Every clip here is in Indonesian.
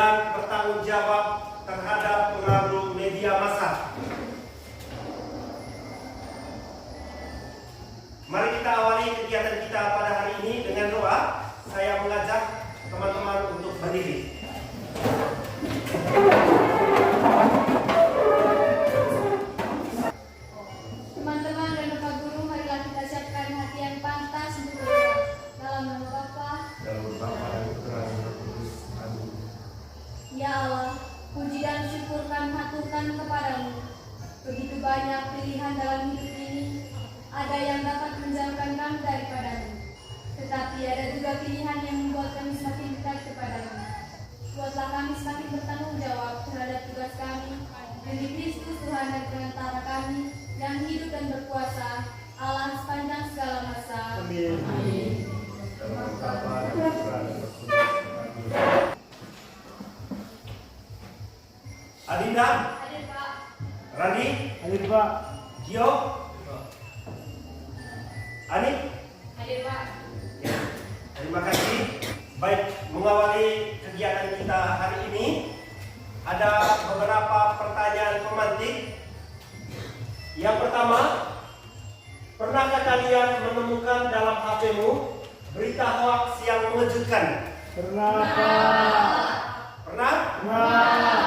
dan bertanggung jawab terhadap pengaruh media massa. Mari kita awali kegiatan kita pada hari ini dengan doa. Saya mengajak teman-teman untuk berdiri. Teman-teman dan Bapak Guru, marilah kita siapkan hati yang pantas untuk berdoa. Dalam nama Bapa, dalam Bapa dan Putra dan Roh Kudus. Amin. Ya Allah, puji dan syukur kami haturkan kepadamu. Begitu banyak pilihan dalam hidup ini, ada yang dapat menjauhkan kami daripadamu, tetapi ada juga pilihan yang membuat kami semakin dekat kepadamu. Buatlah kami semakin bertanggung jawab terhadap tugas kami demi Kristus Tuhan dan Pengantar kami yang hidup dan berkuasa Allah sepanjang segala masa. Amin. Amin. Dalam Bapa dan Putra dan Roh Kudus. Amin. Adinda, Hadir Pak. Rani, Hadir Pak. Gio, Ani. Hadir Pak. Ya, terima kasih. Baik, mengawali kegiatan kita hari ini, ada beberapa pertanyaan pemantik. Yang pertama, pernahkah kalian menemukan dalam HP-mu berita hoax yang mengejutkan? Pernah Pak. Pernah? Pernah.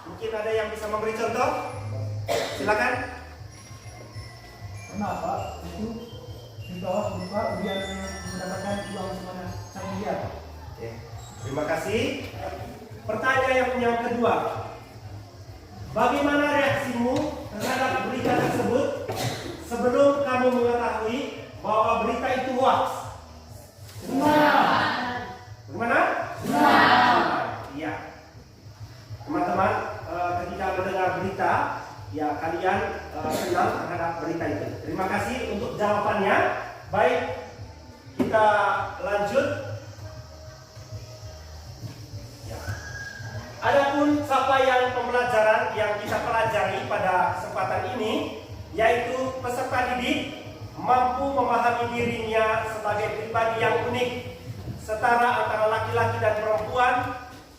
Mungkin ada yang bisa memberi contoh? Silakan. Pernah Pak. Itu dibawa berupa ujian mendapatkan uang sebanyak sang miliar. Oke, terima kasih. Pertanyaan yang kedua, bagaimana reaksimu terhadap berita tersebut sebelum kamu mengetahui bahwa berita itu hoax? Bagaimana? Iya. Teman-teman, ketika mendengar berita, ya kalian senang terhadap berita itu. Terima kasih untuk jawabannya. Baik, kita lanjut. Adapun capaian pembelajaran yang kita pelajari pada kesempatan ini, yaitu peserta didik mampu memahami dirinya sebagai pribadi yang unik, setara antara laki-laki dan perempuan,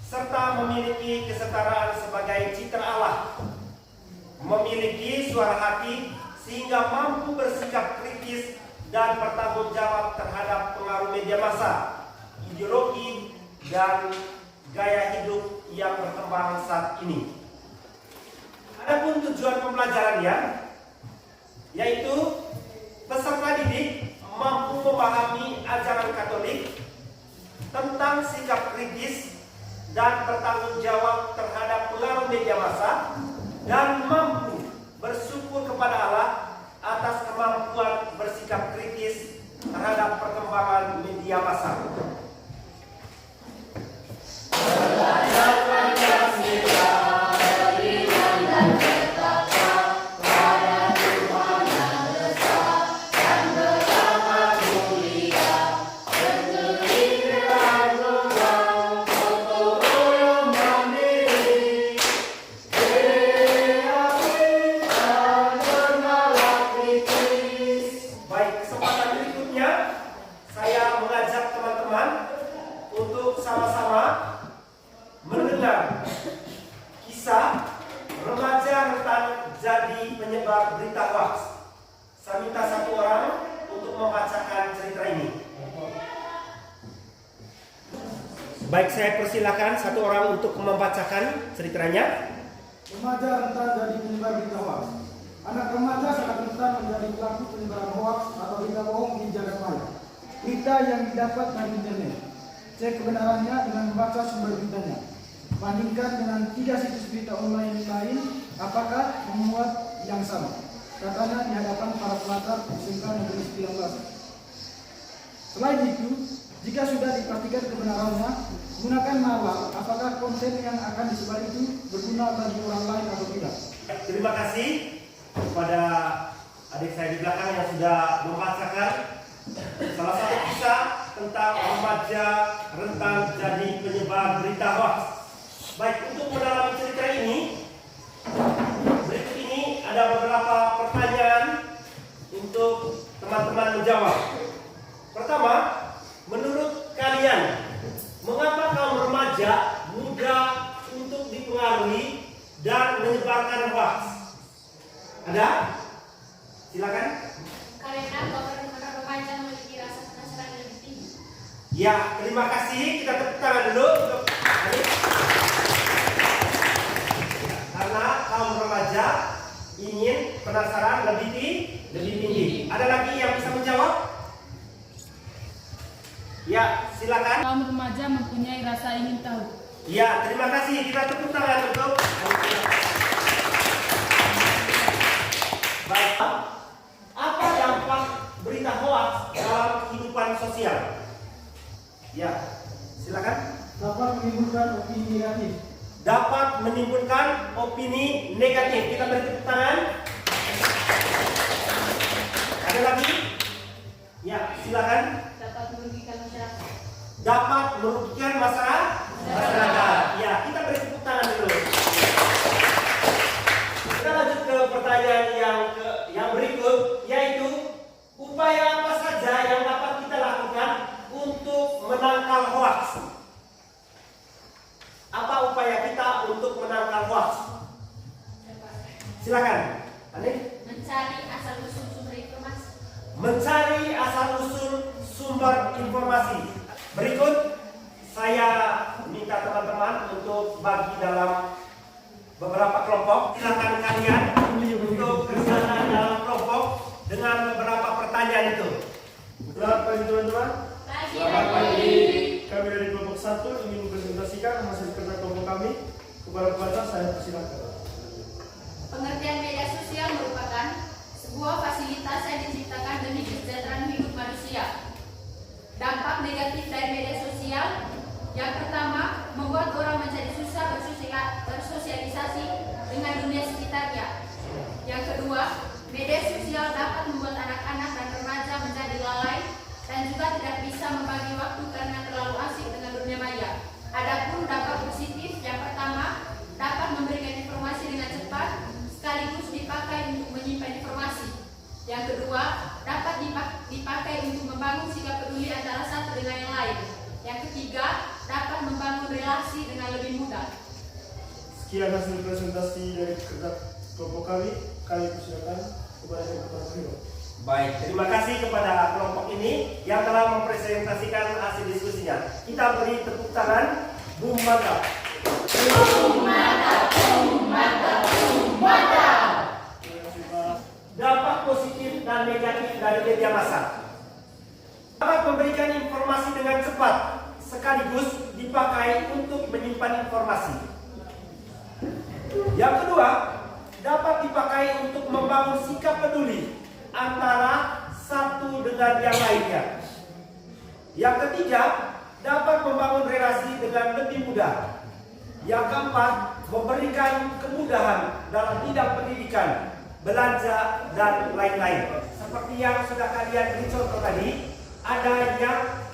serta memiliki kesetaraan sebagai citra Allah, memiliki suara hati sehingga mampu bersikap kritis dan bertanggung jawab terhadap pengaruh media massa, ideologi, dan gaya hidup yang berkembang saat ini. Adapun tujuan pembelajarannya, yaitu peserta didik mampu memahami ajaran Katolik tentang sikap kritis dan bertanggung jawab terhadap pengaruh media massa, dan mampu bersyukur kepada Allah atas kemampuan bersikap kritis terhadap perkembangan media massa. Penyebar berita hoax. Saya minta satu orang untuk membacakan cerita ini. Baik, saya persilakan satu orang untuk membacakan ceritanya. Remaja rentan jadi penyebar berita hoax. Anak remaja sangat rentan menjadi pelaku penyebaran hoax atau berita bohong di jagat maya. Berita yang didapat dari internet. Cek kebenarannya dengan membaca sumber beritanya. Bandingkan dengan 3 situs berita online lain, apakah memuat yang sama, katanya di hadapan para pelajar SMK Negeri 19. Selain itu, jika sudah dipastikan kebenarannya, gunakan nalar apakah konten yang akan disebar itu berguna bagi orang lain atau tidak. Terima kasih kepada adik saya di belakang yang sudah membacakan salah satu kisah tentang remaja rentan jadi penyebar berita hoax. Baik, untuk mendalami cerita ini, berikut ini ada beberapa pertanyaan untuk teman-teman menjawab. Pertama, menurut kalian, mengapa kaum remaja mudah menyebarkan hoax? Ada? Silakan. Karena para remaja memiliki rasa penasaran lebih tinggi. Ya, terima kasih. Kita tepuk tangan dulu untuk Ani. Karena kaum remaja ingin penasaran lebih tinggi. Ada lagi yang bisa menjawab? Ya, silakan. Kaum remaja mempunyai rasa ingin tahu. Ya, terima kasih. Kita tepuk tangan untuk baik. Apa dampak berita hoax dalam kehidupan sosial? Ya, silakan. Dapat menimbulkan opini negatif. Dapat menimbulkan opini negatif. Kita beri tepuk tangan. Ada lagi? Ya, silakan. Dapat merugikan masyarakat. Dapat merugikan masyarakat. Ya, kita beri tepuk tangan dulu. Kita lanjut ke pertanyaan yang berikut, yaitu upaya apa saja yang dapat kita lakukan untuk menangkal hoax? Apa upaya kita untuk menangkal hoax? Silakan, Ani. Mencari asal-usul sumber informasi. Mencari asal-usul sumber informasi. Berikut saya minta teman-teman untuk bagi dalam beberapa kelompok. Silakan kalian untuk kerjasama dalam kelompok dengan beberapa pertanyaan itu. Selamat pagi teman-teman. Selamat pagi. Kami dari kelompok 1 ingin mempresentasikan hasil kerja kelompok kami kepada peserta. Saya persilakan. Pengertian media sosial merupakan sebuah fasilitas yang diciptakan demi kesejahteraan hidup manusia. Dampak negatif dari media sosial: yang pertama, membuat orang menjadi susah bersosialisasi dengan dunia sekitarnya. Yang kedua, media sosial dapat membuat anak-anak dan remaja menjadi lalai dan juga tidak bisa membagi waktu karena terlalu asik dengan dunia maya. Adapun dampak positif, yang pertama, dapat memberikan informasi dengan cepat sekaligus dipakai untuk menyimpan informasi. Yang kedua, dapat dipakai untuk membangun sikap peduli antara satu dengan yang lain. Yang ketiga, dapat membangun relasi dengan lebih mudah. Sekian hasil presentasi dari kerja kelompok kami. Kami persilakan kepada Dr. Hero. Baik, terima kasih kepada kelompok ini yang telah mempresentasikan hasil diskusinya. Kita beri tepuk tangan. Boom, mantap. Dampak positif dan negatif dari media massa. Dapat memberikan informasi dengan cepat, sekaligus dipakai untuk menyimpan informasi. Yang kedua, dapat dipakai untuk membangun sikap peduli antara satu dengan yang lainnya. Yang ketiga, dapat membangun relasi dengan lebih mudah. Yang keempat, memberikan kemudahan dalam bidang pendidikan, belanja, dan lain-lain. Seperti yang sudah kalian beri contoh tadi, ada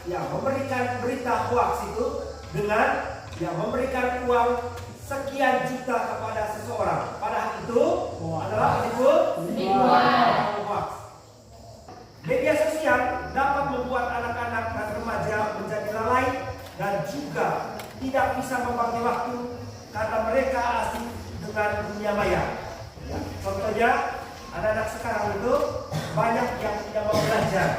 yang memberikan berita hoax itu dengan yang memberikan uang sekian juta kepada seseorang. Padahal itu adalah hoax. Media sosial dapat membuat anak-anak dan remaja menjadi lalai dan juga tidak bisa membagi waktu karena mereka asing dengan dunia maya. Ya, contohnya anak-anak sekarang itu banyak yang tidak mau belajar.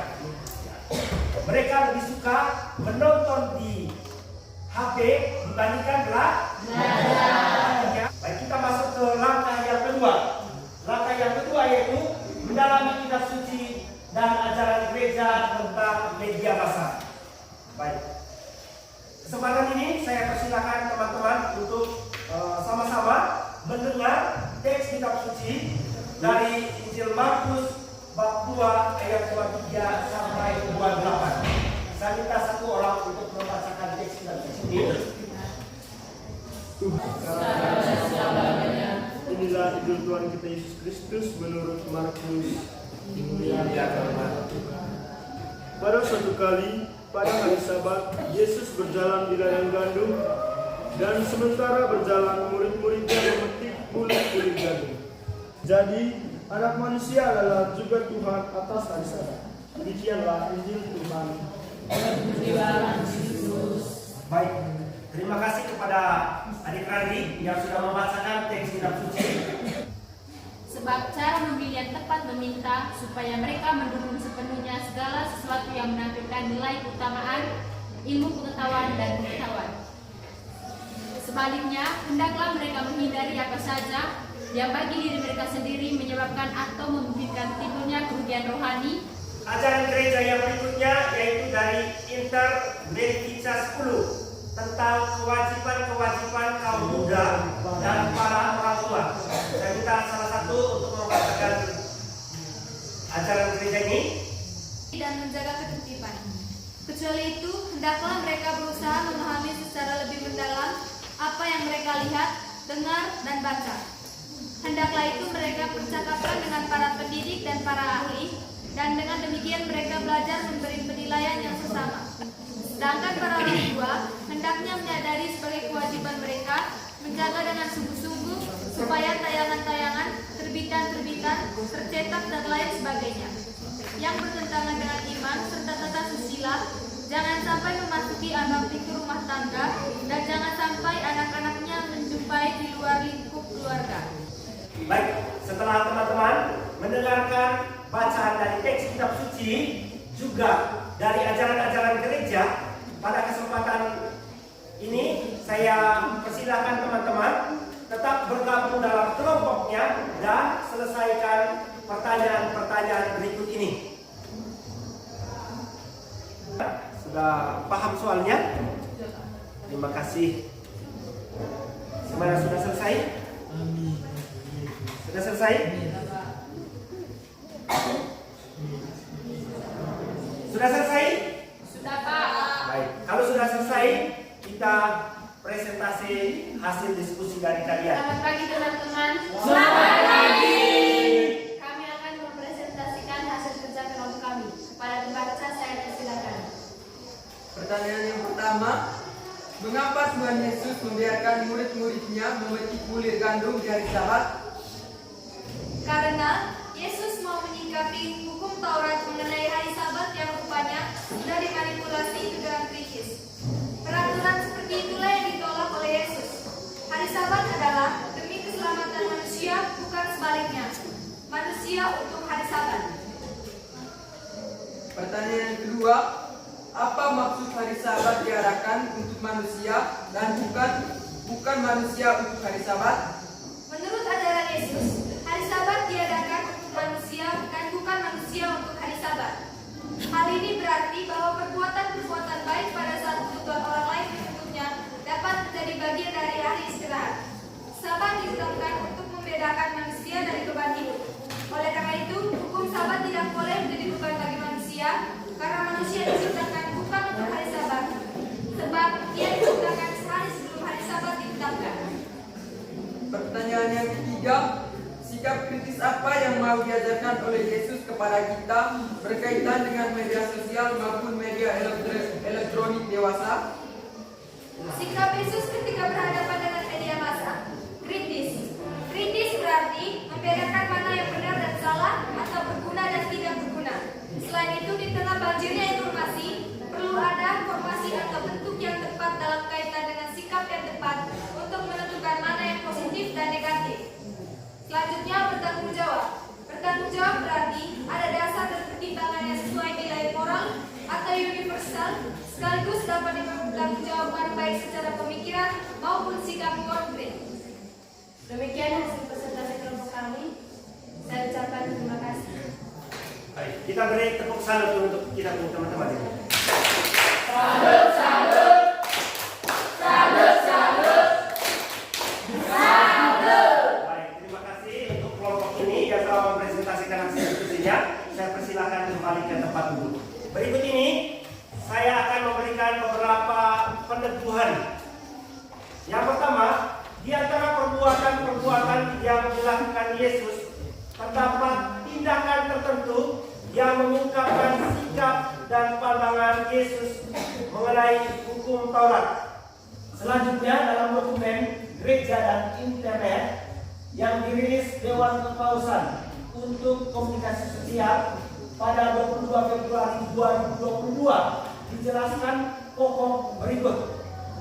Mereka lebih suka menonton di HP dibandingkan belajar. Baik, kita masuk ke langkah yang kedua. Langkah yang kedua yaitu mendalami kitab suci dan ajaran gereja tentang media massa. Baik. Kesempatan ini saya persilakan teman-teman untuk sama-sama mendengar teks kitab suci dari Injil Markus bab 2 ayat 23 sampai 28. Saya minta satu orang untuk membacakan teks kitab suci ini. Inilah Injil Tuhan kita Yesus Kristus menurut Markus. Pada suatu kali, pada hari Sabat, Yesus berjalan di ladang gandum, dan sementara berjalan murid-muridnya memetik kulit-kulit gandum. Jadi, Anak Manusia adalah juga Tuhan atas hari Sabat. Demikianlah Injil Tuhan. Baik, terima kasih kepada adik Randi yang sudah membacakan teks kitab suci. Sebab cara memilih yang tepat meminta supaya mereka mendukung sepenuhnya segala sesuatu yang menampilkan nilai keutamaan, ilmu pengetahuan dan pengetahuan. Sebaliknya, hendaklah mereka menghindari apa saja yang bagi diri mereka sendiri menyebabkan atau memungkinkan timbulnya kerugian rohani. Ajaran gereja yang berikutnya yaitu dari Inter Medica 10 tentang kewajiban-kewajiban kaum muda dan para orang tua. Saya minta salah satu untuk membacakan ajaran gereja ini. Dan menjaga ketertiban. Kecuali itu, hendaklah mereka berusaha memahami secara lebih mendalam apa yang mereka lihat, dengar, dan baca. Hendaklah itu mereka percakapkan dengan para pendidik dan para ahli, dan dengan demikian mereka belajar memberi penilaian yang sesama. Sedangkan para orang tua hendaknya menyadari sebagai kewajiban mereka menjaga dengan sungguh-sungguh supaya tayangan-tayangan, terbitan-terbitan, tercetak dan lain sebagainya yang bertentangan dengan iman serta tata susila jangan sampai memasuki ambang pintu rumah tangga dan jangan sampai anak-anaknya menjumpai di luar lingkup keluarga. Baik, setelah teman-teman mendengarkan bacaan dari teks kitab suci juga dari ajaran-ajaran gereja, pada kesempatan ini saya persilakan teman-teman tetap bergabung dalam kelompoknya dan selesaikan pertanyaan-pertanyaan berikut ini. Sudah paham soalnya? Terima kasih. Semuanya sudah selesai? Sudah selesai? Sudah selesai? Sudah, Pak. Baik, kalau sudah selesai, kita presentasi hasil diskusi dari kalian. Selamat pagi teman-teman. Selamat pagi. Kami akan mempresentasikan hasil kerja kelompok kami. Kepada pembaca saya persilakan. Pertanyaan yang pertama, mengapa Tuhan Yesus membiarkan murid-muridnya memetik bulir gandum di hari Sabat? Karena Yesus mau menyikapi hukum Taurat mengenai hari Sabat yang rupanya sudah dimanipulasi itu dengan kritis. Peraturan seperti itulah yang ditolak oleh Yesus. Hari Sabat adalah demi keselamatan manusia, bukan sebaliknya. Manusia untuk hari Sabat. Pertanyaan yang kedua, apa maksud hari Sabat diarahkan untuk manusia dan bukan manusia untuk hari Sabat? Menurut ajaran Yesus, hari Sabat diadakan untuk manusia dan bukan manusia untuk hari Sabat. Hal ini berarti bahwa perbuatan-perbuatan baik pada saat kebutuhan orang lain menyebutnya dapat menjadi bagian dari hari istirahat. Sabat ditetapkan untuk membedakan manusia dari beban hidup. Oleh karena itu, hukum Sabat tidak boleh menjadi beban bagi manusia, karena manusia diciptakan bukan untuk hari Sabat, sebab ia diciptakan sehari sebelum hari Sabat ditetapkan. Pertanyaan yang ketiga, sikap kritis apa yang mau diajarkan oleh Yesus kepada kita berkaitan dengan media sosial maupun media elektronik dewasa? Sikap Yesus ketika berhadapan dengan media massa, kritis. Kritis berarti membedakan mana yang benar dan salah atau berguna dan tidak berguna. Selain itu, di tengah banjirnya informasi, perlu ada formasi atau bentuk yang tepat dalam kaitan dengan sikap yang tepat untuk menentukan mana yang positif dan negatif. Selanjutnya, bertanggung jawab. Bertanggung jawab berarti ada dasar dan pertimbangan yang sesuai nilai moral atau universal, sekaligus dapat dipertanggungjawabkan baik secara pemikiran maupun sikap konkret. Demikian hasil presentasi kelompok kami. Saya ucapkan terima kasih. Baik, kita beri tepuk salut untuk kita teman-teman ini. Salut, salut. Salut, salut. Salut. Baik, terima kasih untuk kelompok ini yang telah mempresentasikan hasil diskusinya. Saya persilakan kembali ke tempat duduk. Berikut ini saya akan memberikan beberapa peneguhan. Yang pertama, di antara perbuatan-perbuatan yang dilakukan Yesus terdapat tindakan tertentu yang mengungkapkan sikap dan pandangan Yesus mengenai hukum Taurat. Selanjutnya, dalam dokumen gereja dan internet yang dirilis Dewan Kepausan untuk Komunikasi Sosial pada 22 Februari 2022 dijelaskan pokok berikut.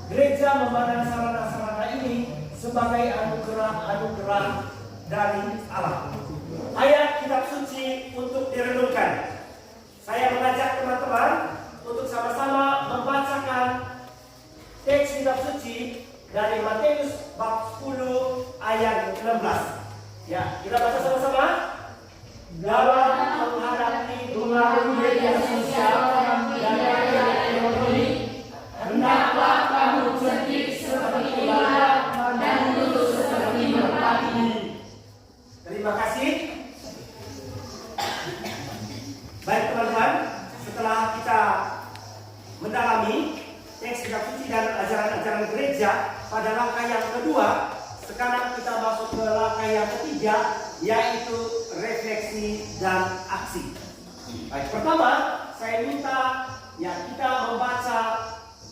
Gereja memandang sarana-sarana ini sebagai anugerah dari Allah. ayat kitab suci untuk direnungkan. Saya mengajak teman-teman untuk sama-sama membacakan teks kitab suci dari Matius bab 10 ayat 16. Ya, kita baca sama-sama. Dalam menghadapi pengaruh media sosial dan media elektronik, hendaklah kamu cerdik seperti ular dan lurus seperti merpati. Terima kasih. Baik teman-teman, setelah kita mendalami teks kitab suci dan ajaran-ajaran gereja pada langkah yang kedua, sekarang kita masuk ke langkah yang ketiga, yaitu refleksi dan aksi. Baik, pertama saya minta kita membaca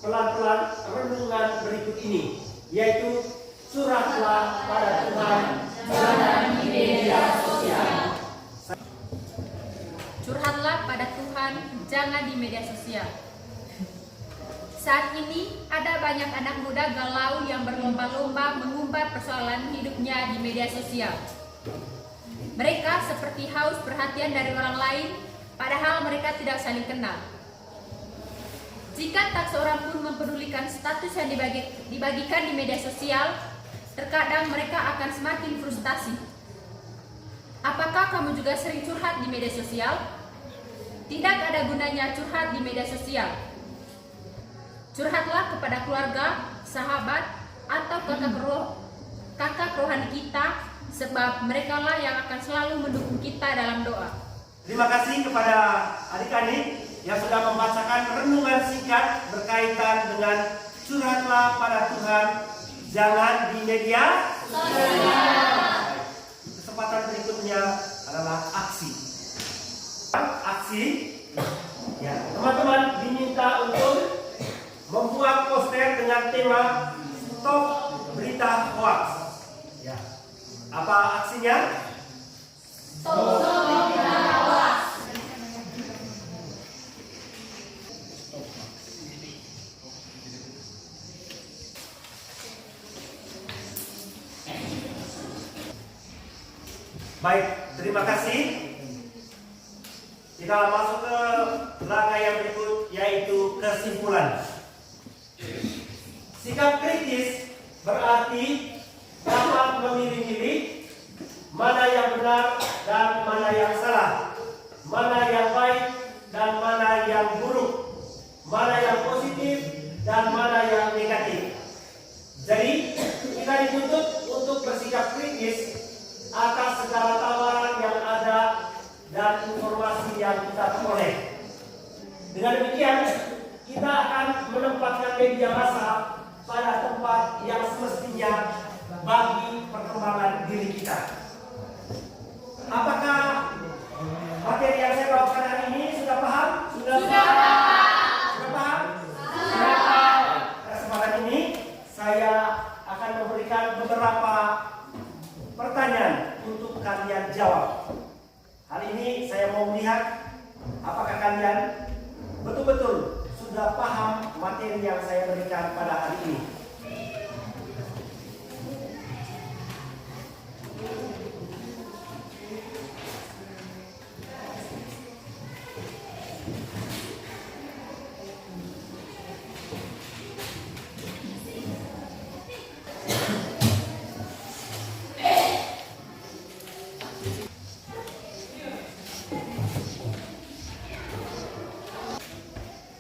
pelan-pelan renungan berikut ini, yaitu curhatlah pada Tuhan, jangan di media sosial. Curhatlah pada Tuhan, jangan di media sosial. Saat ini ada banyak anak muda galau yang berlomba-lomba mengumbar persoalan hidupnya di media sosial. Mereka seperti haus perhatian dari orang lain, padahal mereka tidak saling kenal. Jika tak seorang pun mempedulikan status yang dibagikan di media sosial, terkadang mereka akan semakin frustasi. Apakah kamu juga sering curhat di media sosial? Tidak ada gunanya curhat di media sosial. Curhatlah kepada keluarga, sahabat, atau kakak rohani kita, sebab merekalah yang akan selalu mendukung kita dalam doa. Terima kasih kepada adik-adik yang sudah membacakan renungan singkat berkaitan dengan curhatlah pada Tuhan, jangan di media sosial. Kesempatan berikutnya adalah aksi. Aksi, ya, teman-teman diminta untuk membuat poster dengan tema Stop Berita Hoax. Ya. Apa aksinya? Stop berita hoax. Baik, terima kasih. Kita masuk ke langkah yang berikut, yaitu kesimpulan. Sikap kritis berarti dapat memilih-milih mana yang benar dan mana yang salah, mana yang baik dan mana yang buruk, mana yang positif dan mana yang negatif. Jadi kita dituntut untuk bersikap kritis atas segala tawaran yang ada dan informasi yang kita peroleh. Dengan demikian, kita akan menempatkan media massa pada tempat yang semestinya bagi perkembangan diri kita. Apakah materi yang saya bawakan hari ini sudah paham? Sudah paham? Kesempatan ini saya akan memberikan beberapa pertanyaan untuk kalian jawab. Hari ini saya mau melihat apakah kalian betul-betul sudah paham materi yang saya berikan pada hari ini.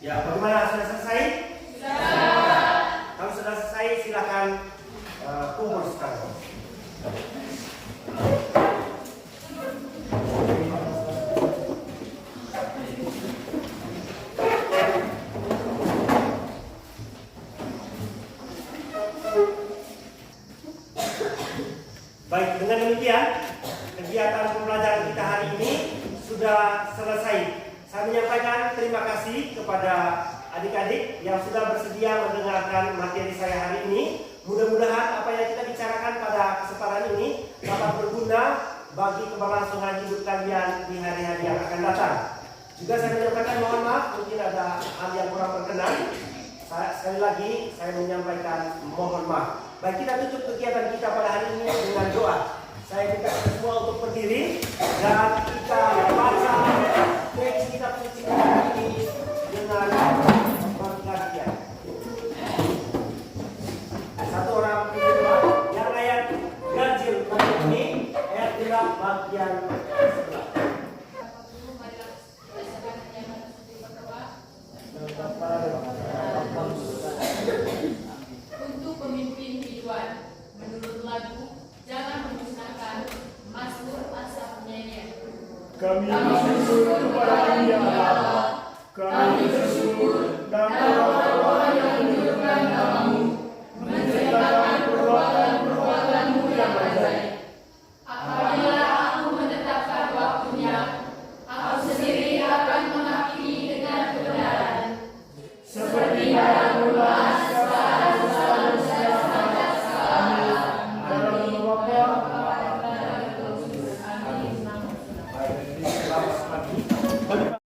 Ya, bagaimana? Sudah selesai? Sudah. Kalau sudah selesai, silakan kumpul sekarang. Baik, dengan demikian kegiatan pembelajaran kita hari ini sudah selesai. Saya menyampaikan terima kasih kepada adik-adik yang sudah bersedia mendengarkan materi saya hari ini. Mudah-mudahan apa yang kita bicarakan pada kesempatan ini dapat berguna bagi keberlangsungan hidup kalian di hari-hari yang akan datang. Juga saya menyampaikan mohon maaf mungkin ada hal yang kurang berkenan. Sekali lagi saya menyampaikan mohon maaf. Baik, kita tutup kegiatan kita pada hari ini dengan doa. Saya minta semua untuk berdiri. Kami bersyukur kepada-Mu ya Allah. Kami bersyukur dan doa yang menunjukkan namamu, menceritakan perbuatan-perbuatan-Mu yang ajaib. Apabila aku menetapkan waktunya, aku sendiri akan mengakhiri dengan kebenaran. Seperti pada mula, sekarang, dan selalu selamanya. Amin. Dalam nama Bapa, Amin. Amin.